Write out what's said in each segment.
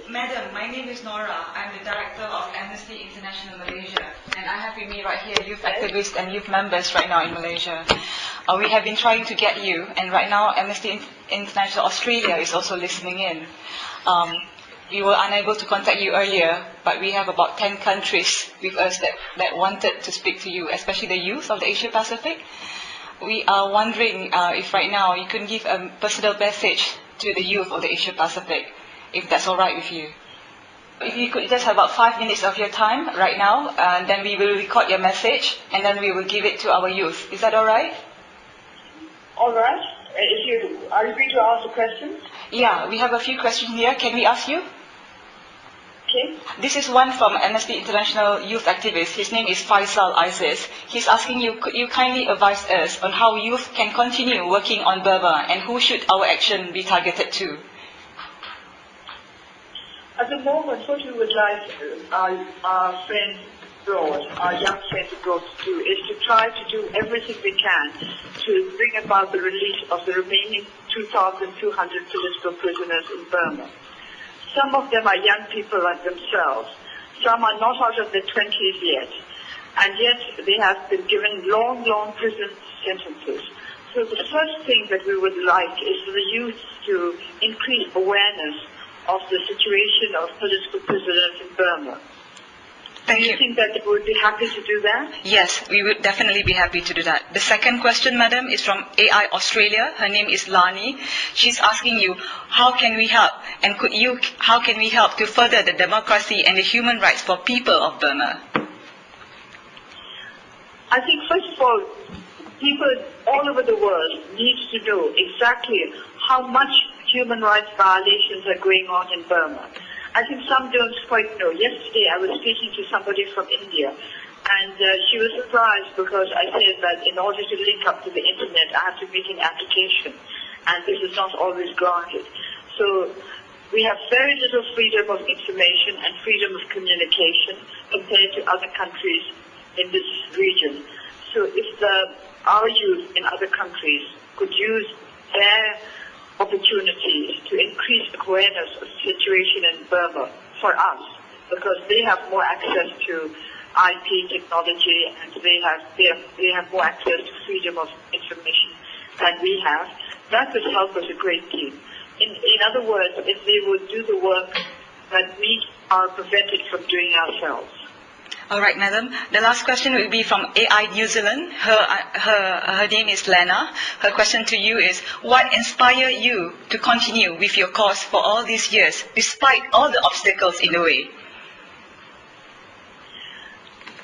Madam, my name is Nora. I'm the Director of Amnesty International Malaysia, and I have with me right here youth activists and youth members right now in Malaysia. We have been trying to get you, and right now Amnesty International Australia is also listening in. We were unable to contact you earlier, but we have about 10 countries with us that wanted to speak to you, especially the youth of the Asia Pacific. We are wondering if right now you can give a personal message to the youth of the Asia Pacific, if that's all right with you. If you could just have about 5 minutes of your time right now, and then we will record your message, and then we will give it to our youth. Is that all right? All right. Are you free to ask the questions? Yeah, we have a few questions here. Can we ask you? Okay. This is one from Amnesty International youth activist. His name is Faisal Isis. He's asking you, could you kindly advise us on how youth can continue working on Burma, and who should our action be targeted to? At the moment, what we would like our friends abroad, our young friends abroad to do, is to try to do everything we can to bring about the release of the remaining 2,200 political prisoners in Burma. Some of them are young people like themselves. Some are not out of their 20s yet. And yet they have been given long, long prison sentences. So the first thing that we would like is for the youth to increase awareness of the situation of political prisoners in Burma. Thank you. Do you think that they would be happy to do that? Yes, we would definitely be happy to do that. The second question, madam, is from AI Australia. Her name is Lani. She's asking you, how can we help? And how can we help to further the democracy and the human rights for people of Burma? I think, first of all, people all over the world need to know exactly how much human rights violations are going on in Burma. I think some don't quite know. Yesterday I was speaking to somebody from India, and she was surprised because I said that in order to link up to the internet I have to make an application, and this is not always granted. So we have very little freedom of information and freedom of communication compared to other countries in this region. So if our youth in other countries could use their opportunities to increase awareness of the situation in Burma for us, because they have more access to IP technology and they have more access to freedom of information than we have, that would help us a great deal. In other words, if they would do the work that we are prevented from doing ourselves. All right, madam. The last question will be from AI New Zealand. Her name is Lena. Her question to you is, what inspired you to continue with your cause for all these years, despite all the obstacles in the way?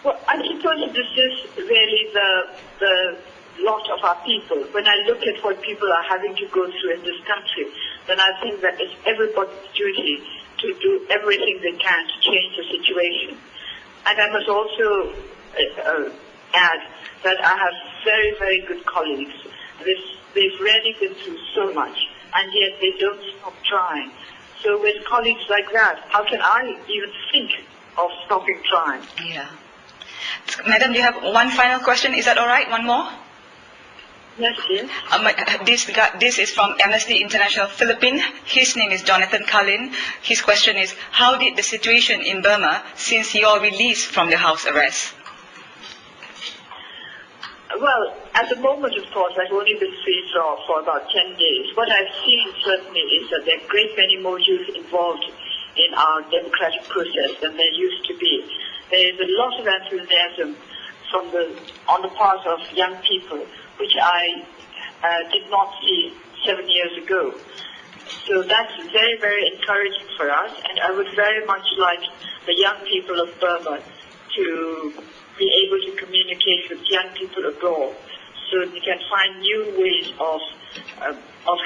Well, I suppose this is really the lot of our people. When I look at what people are having to go through in this country, then I think that it's everybody's duty to do everything they can to change the situation. And I must also add that I have very, very good colleagues. They've really been through so much, and yet they don't stop trying. So with colleagues like that, how can I even think of stopping trying? Yeah. Madam, do you have one final question? Is that all right? One more? Yes, yes. This is from Amnesty International Philippines. His name is Jonathan Cullen. His question is, how did the situation in Burma since your release from the house arrest? Well, at the moment, of course, I've only been free for about 10 days. What I've seen certainly is that there are a great many more youth involved in our democratic process than there used to be. There is a lot of enthusiasm on the part of young people, which I did not see 7 years ago. So that's very, very encouraging for us, and I would very much like the young people of Burma to be able to communicate with young people abroad, so they can find new ways of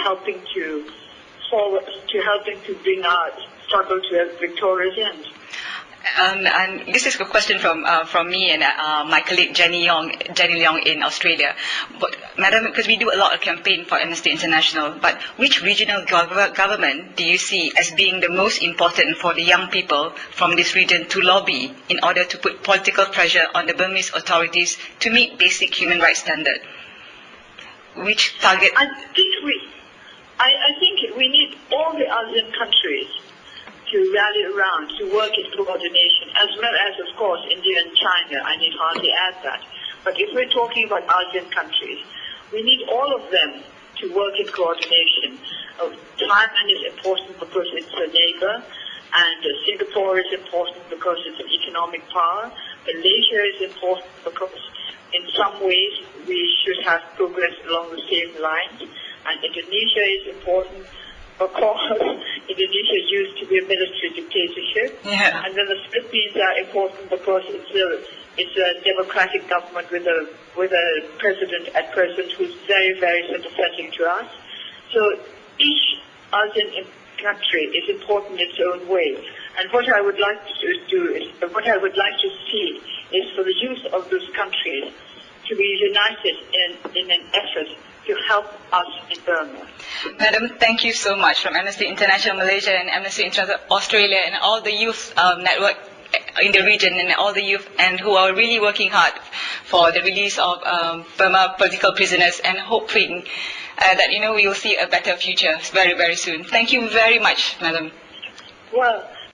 helping to bring our struggle to a victorious end. And this is a question from me and my colleague Jenny Leong in Australia. But, madam, because we do a lot of campaign for Amnesty International, but which regional government do you see as being the most important for the young people from this region to lobby in order to put political pressure on the Burmese authorities to meet basic human rights standards? Which target? I think we need all the ASEAN countries to rally around, to work in coordination, as well as, of course, India and China. I need hardly add that. But if we're talking about ASEAN countries, we need all of them to work in coordination. Thailand is important because it's a neighbor, and Singapore is important because it's an economic power. Malaysia is important because in some ways we should have progress along the same lines. And Indonesia is important because Indonesia used to be a military dictatorship. Yeah. And then the Philippines are important because it's a democratic government with a president at present who's very, very sympathetic to us. So each ASEAN country is important in its own way. And what I would like to do is, what I would like to see is for the youth of those countries to be united in an effort to help us in Burma. Madam, thank you so much from Amnesty International Malaysia and Amnesty International Australia and all the youth network in the region and all the youth and who are really working hard for the release of Burma political prisoners and hoping that we will see a better future very, very soon. Thank you very much, Madam. Well,